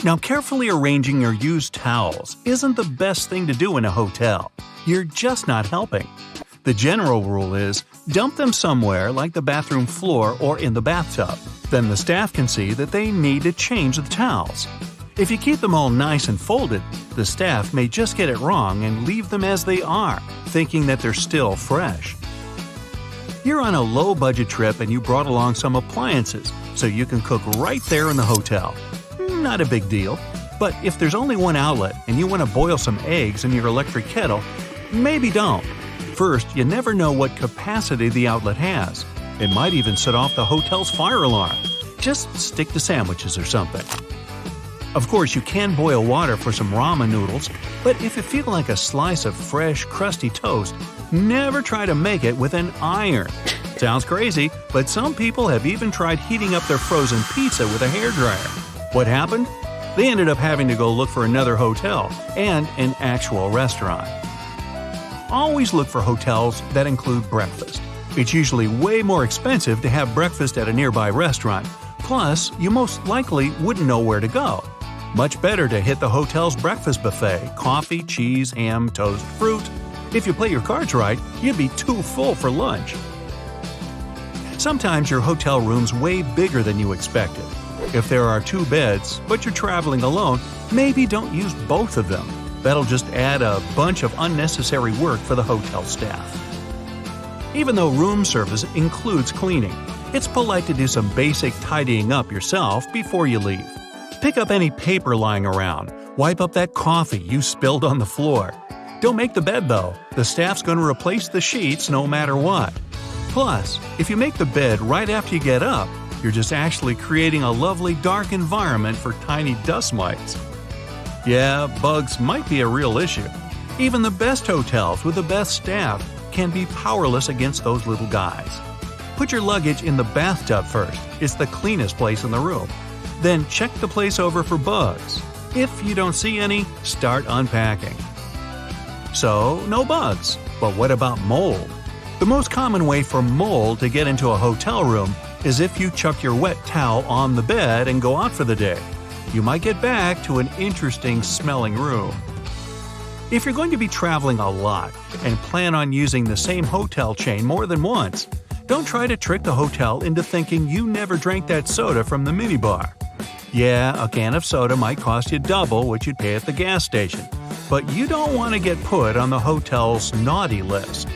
Now, carefully arranging your used towels isn't the best thing to do in a hotel. You're just not helping. The general rule is, dump them somewhere like the bathroom floor or in the bathtub. Then the staff can see that they need to change the towels. If you keep them all nice and folded, the staff may just get it wrong and leave them as they are, thinking that they're still fresh. You're on a low-budget trip and you brought along some appliances, so you can cook right there in the hotel. Not a big deal. But if there's only one outlet and you want to boil some eggs in your electric kettle, maybe don't. First, you never know what capacity the outlet has. It might even set off the hotel's fire alarm. Just stick to sandwiches or something. Of course, you can boil water for some ramen noodles, but if you feel like a slice of fresh, crusty toast, never try to make it with an iron. Sounds crazy, but some people have even tried heating up their frozen pizza with a hairdryer. What happened? They ended up having to go look for another hotel and an actual restaurant. Always look for hotels that include breakfast. It's usually way more expensive to have breakfast at a nearby restaurant. Plus, you most likely wouldn't know where to go. Much better to hit the hotel's breakfast buffet: coffee, cheese, ham, toast, fruit. If you play your cards right, you'd be too full for lunch. Sometimes your hotel room's way bigger than you expected. If there are 2 beds, but you're traveling alone, maybe don't use both of them. That'll just add a bunch of unnecessary work for the hotel staff. Even though room service includes cleaning, it's polite to do some basic tidying up yourself before you leave. Pick up any paper lying around. Wipe up that coffee you spilled on the floor. Don't make the bed though. The staff's going to replace the sheets no matter what. Plus, if you make the bed right after you get up, you're just actually creating a lovely dark environment for tiny dust mites. Yeah, bugs might be a real issue. Even the best hotels with the best staff can be powerless against those little guys. Put your luggage in the bathtub first. It's the cleanest place in the room. Then check the place over for bugs. If you don't see any, start unpacking. So, no bugs. But what about mold? The most common way for mold to get into a hotel room is if you chuck your wet towel on the bed and go out for the day. You might get back to an interesting smelling room. If you're going to be traveling a lot and plan on using the same hotel chain more than once, don't try to trick the hotel into thinking you never drank that soda from the minibar. Yeah, a can of soda might cost you double what you'd pay at the gas station, but you don't want to get put on the hotel's naughty list.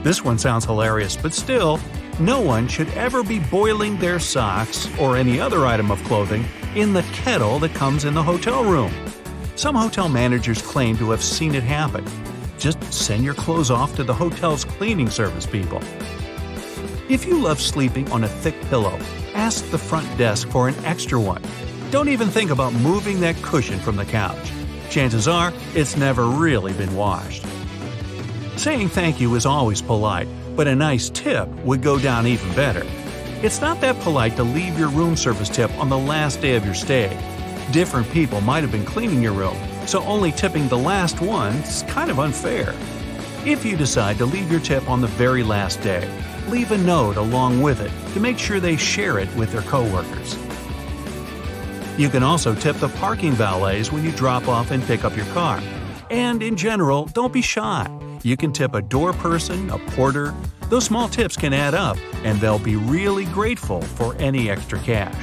This one sounds hilarious, but still, no one should ever be boiling their socks or any other item of clothing in the kettle that comes in the hotel room. Some hotel managers claim to have seen it happen. Just send your clothes off to the hotel's cleaning service people. If you love sleeping on a thick pillow, ask the front desk for an extra one. Don't even think about moving that cushion from the couch. Chances are, it's never really been washed. Saying thank you is always polite, but a nice tip would go down even better. It's not that polite to leave your room service tip on the last day of your stay. Different people might have been cleaning your room, so only tipping the last one is kind of unfair. If you decide to leave your tip on the very last day, leave a note along with it to make sure they share it with their coworkers. You can also tip the parking valets when you drop off and pick up your car. And in general, don't be shy. You can tip a door person, a porter. Those small tips can add up, and they'll be really grateful for any extra cash.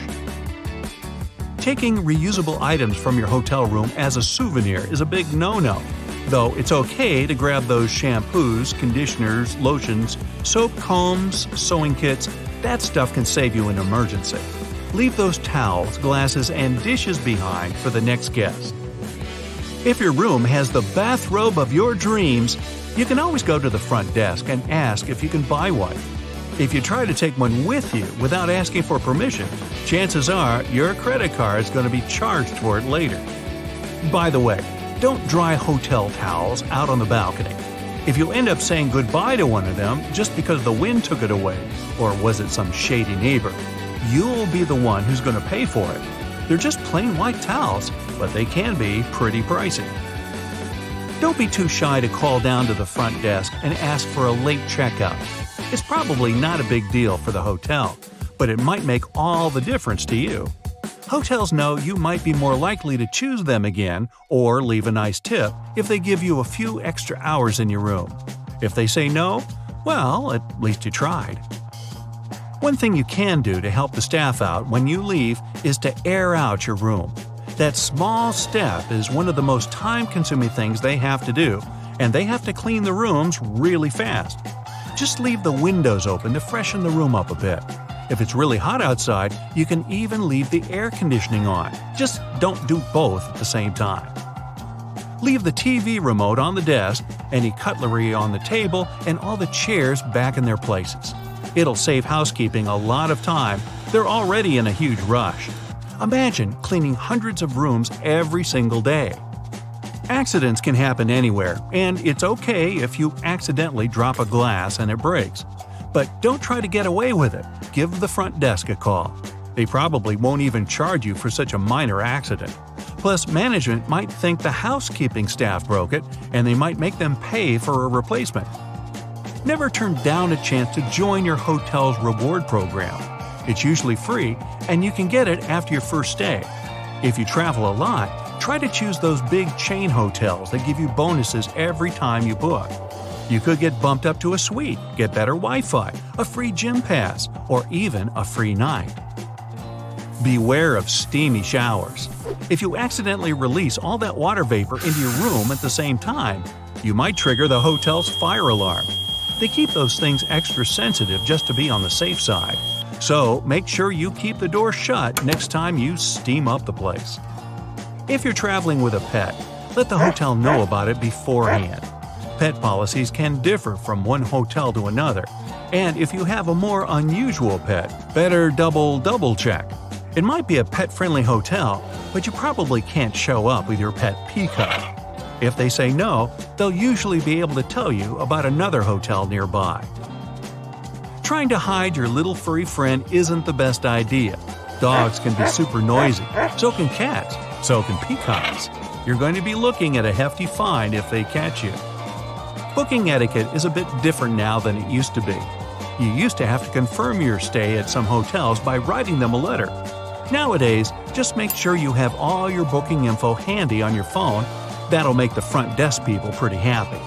Taking reusable items from your hotel room as a souvenir is a big no-no. Though it's okay to grab those shampoos, conditioners, lotions, soap, combs, sewing kits. That stuff can save you an emergency. Leave those towels, glasses, and dishes behind for the next guest. If your room has the bathrobe of your dreams, you can always go to the front desk and ask if you can buy one. If you try to take one with you without asking for permission, chances are your credit card is going to be charged for it later. By the way, don't dry hotel towels out on the balcony. If you end up saying goodbye to one of them just because the wind took it away, or was it some shady neighbor, you'll be the one who's going to pay for it. They're just plain white towels, but they can be pretty pricey. Don't be too shy to call down to the front desk and ask for a late checkout. It's probably not a big deal for the hotel, but it might make all the difference to you. Hotels know you might be more likely to choose them again or leave a nice tip if they give you a few extra hours in your room. If they say no, well, at least you tried. One thing you can do to help the staff out when you leave is to air out your room. That small step is one of the most time-consuming things they have to do, and they have to clean the rooms really fast. Just leave the windows open to freshen the room up a bit. If it's really hot outside, you can even leave the air conditioning on. Just don't do both at the same time. Leave the TV remote on the desk, any cutlery on the table, and all the chairs back in their places. It'll save housekeeping a lot of time. They're already in a huge rush. Imagine cleaning hundreds of rooms every single day. Accidents can happen anywhere, and it's okay if you accidentally drop a glass and it breaks. But don't try to get away with it. Give the front desk a call. They probably won't even charge you for such a minor accident. Plus, management might think the housekeeping staff broke it, and they might make them pay for a replacement. Never turn down a chance to join your hotel's reward program. It's usually free, and you can get it after your first stay. If you travel a lot, try to choose those big chain hotels that give you bonuses every time you book. You could get bumped up to a suite, get better Wi-Fi, a free gym pass, or even a free night. Beware of steamy showers. If you accidentally release all that water vapor into your room at the same time, you might trigger the hotel's fire alarm. They keep those things extra sensitive just to be on the safe side. So make sure you keep the door shut next time you steam up the place. If you're traveling with a pet, let the hotel know about it beforehand. Pet policies can differ from one hotel to another, and if you have a more unusual pet, better double check. It might be a pet-friendly hotel, but you probably can't show up with your pet peacock. If they say no, they'll usually be able to tell you about another hotel nearby. Trying to hide your little furry friend isn't the best idea. Dogs can be super noisy, so can cats, so can peacocks. You're going to be looking at a hefty fine if they catch you. Booking etiquette is a bit different now than it used to be. You used to have to confirm your stay at some hotels by writing them a letter. Nowadays, just make sure you have all your booking info handy on your phone. That'll make the front desk people pretty happy.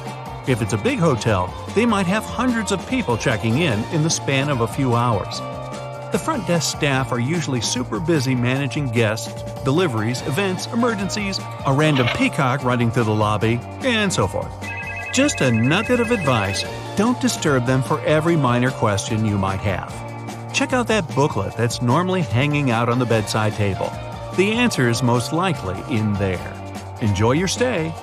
If it's a big hotel, they might have hundreds of people checking in the span of a few hours. The front desk staff are usually super busy managing guests, deliveries, events, emergencies, a random peacock running through the lobby, and so forth. Just a nugget of advice: don't disturb them for every minor question you might have. Check out that booklet that's normally hanging out on the bedside table. The answer is most likely in there. Enjoy your stay.